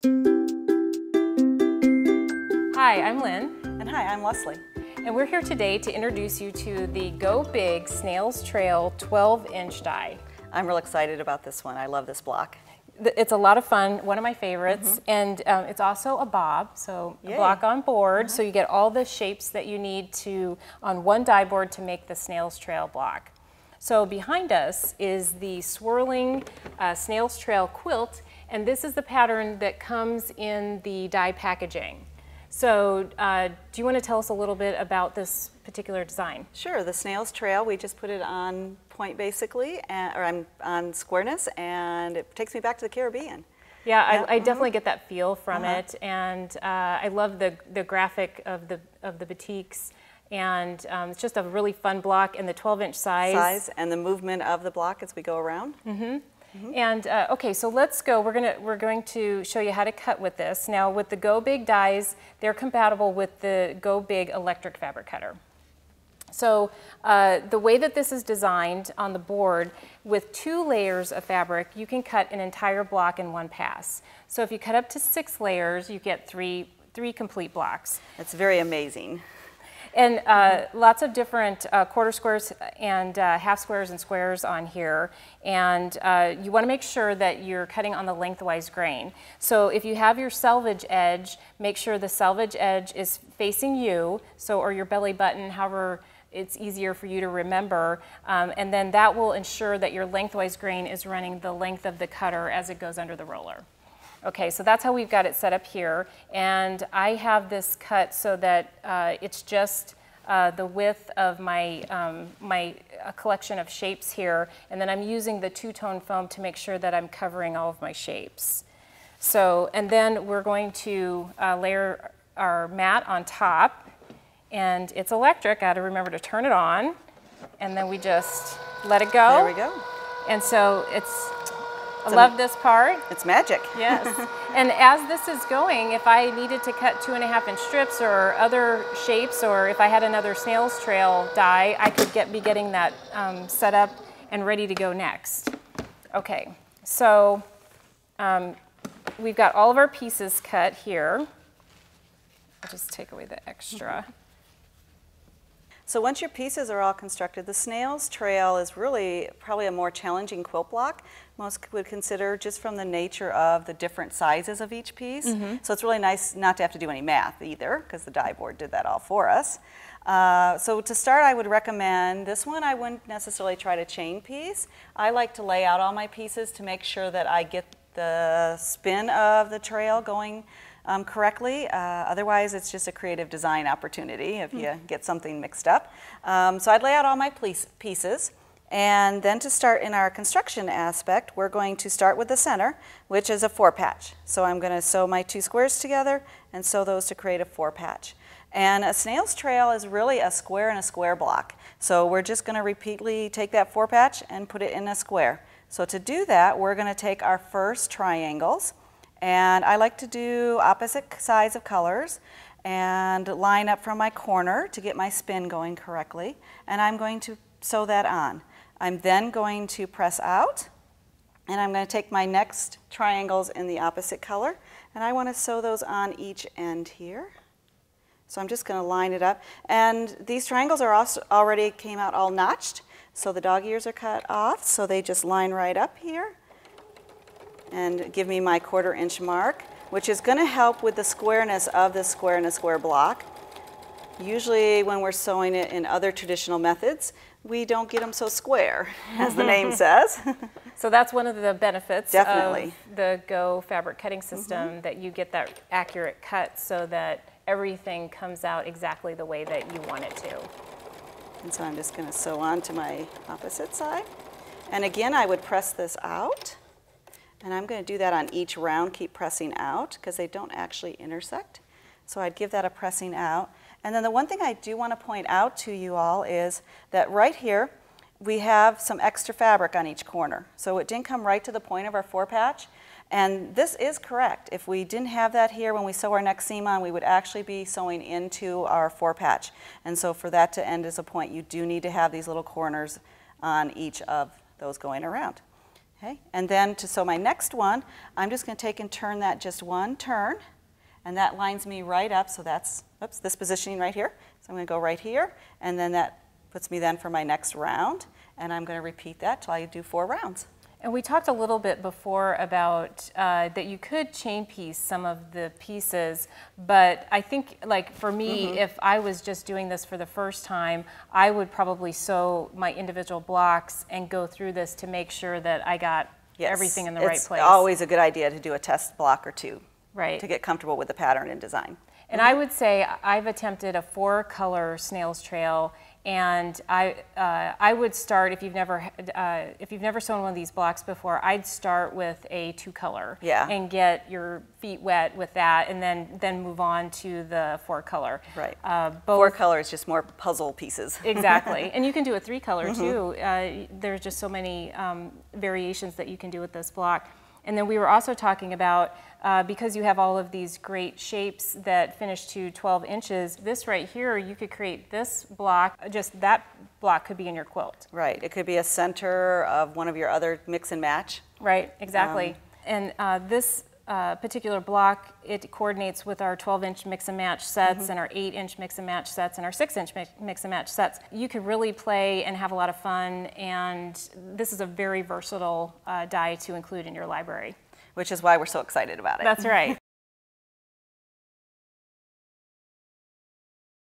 Hi, I'm Lynn. And hi, I'm Leslie. And we're here today to introduce you to the Go Big Snails Trail 12-inch die. I'm real excited about this one. I love this block. It's a lot of fun, one of my favorites, and it's also a bob, so a block on board, so you get all the shapes that you need to on one die board to make the Snails Trail block. So behind us is the swirling Snails Trail quilt, and this is the pattern that comes in the die packaging. So do you want to tell us a little bit about this particular design? Sure, the Snails Trail, we just put it on point basically, or on squareness, and it takes me back to the Caribbean. Yeah, I definitely get that feel from it, and I love the graphic of the batiks, and it's just a really fun block in the 12-inch size. And the movement of the block as we go around. And okay, so let's go. We're going to show you how to cut with this. Now, with the Go Big dies, they're compatible with the Go Big electric fabric cutter. So the way that this is designed on the board, with 2 layers of fabric, you can cut an entire block in one pass. So if you cut up to 6 layers, you get three complete blocks. It's very amazing. And lots of different quarter squares and half squares and squares on here. And you want to make sure that you're cutting on the lengthwise grain. So if you have your selvage edge, make sure the selvage edge is facing you, or your belly button, however it's easier for you to remember. And then that will ensure that your lengthwise grain is running the length of the cutter as it goes under the roller. Okay, so that's how we've got it set up here, and I have this cut so that it's just the width of my collection of shapes here, and then I'm using the two-tone foam to make sure that I'm covering all of my shapes. So, and then we're going to layer our mat on top, and it's electric. I had to remember to turn it on, and then we just let it go. There we go. And so I love this part. It's magic. Yes. And as this is going, if I needed to cut 2.5-inch strips or other shapes, or if I had another Snails Trail die, I could be getting that set up and ready to go next. Okay, so we've got all of our pieces cut here. I'll just take away the extra. So once your pieces are all constructed, the Snails Trail is really probably a more challenging quilt block. Most would consider, just from the nature of the different sizes of each piece. So it's really nice not to have to do any math either, because the die board did that all for us. So to start, I would recommend this one. I wouldn't necessarily try to chain piece. I like to lay out all my pieces to make sure that I get the spin of the trail going correctly. Otherwise, it's just a creative design opportunity if you get something mixed up. So I'd lay out all my pieces, and then to start in our construction aspect, we're going to start with the center, which is a 4-patch. So I'm going to sew my 2 squares together and sew those to create a 4-patch. And a Snails Trail is really a square and a square block. So we're just going to repeatedly take that 4-patch and put it in a square. So to do that, we're going to take our first triangles. And I like to do opposite sides of colors and line up from my corner to get my spin going correctly. And I'm going to sew that on. I'm then going to press out, and I'm going to take my next triangles in the opposite color, and I want to sew those on each end here. So I'm just going to line it up. And these triangles are also already came out all notched, so the dog ears are cut off, so they just line right up here and give me my 1/4-inch mark, which is going to help with the squareness of this square and a square block. Usually when we're sewing it in other traditional methods, we don't get them so square, as the name says. So that's one of the benefits Definitely. of the Go fabric cutting system, that you get that accurate cut so that everything comes out exactly the way that you want it to. And so I'm just going to sew on to my opposite side. And again, I would press this out. And I'm going to do that on each round, keep pressing out, because they don't actually intersect. So I'd give that a pressing out. And then the one thing I do want to point out to you all is that right here, we have some extra fabric on each corner. So it didn't come right to the point of our 4-patch. And this is correct. If we didn't have that here when we sew our next seam on, we would actually be sewing into our 4-patch. And so for that to end as a point, you do need to have these little corners on each of those going around. Okay, and then to sew my next one, I'm just going to take and turn that just one turn, and that lines me right up, so that's, oops, this positioning right here. So I'm going to go right here, and then that puts me then for my next round, and I'm going to repeat that till I do 4 rounds. And we talked a little bit before about that you could chain piece some of the pieces, but I think, like for me, if I was just doing this for the first time, I would probably sew my individual blocks and go through this to make sure that I got everything in the right place. It's always a good idea to do a test block or 2, right, to get comfortable with the pattern and design. And I would say I've attempted a 4-color snail's trail, and I would start, if you've never sewn one of these blocks before, I'd start with a 2-color and get your feet wet with that, and then move on to the 4-color. Right. 4-color is just more puzzle pieces. Exactly, and you can do a 3-color too. There's just so many variations that you can do with this block. And then we were also talking about, because you have all of these great shapes that finish to 12 inches, this right here, you could create this block, just that block could be in your quilt. Right, it could be a center of one of your other mix and match. Right, exactly. And this particular block, it coordinates with our 12-inch mix and match sets and our 8-inch mix and match sets and our 6-inch mix and match sets. You could really play and have a lot of fun, and this is a very versatile die to include in your library. Which is why we're so excited about it. That's right.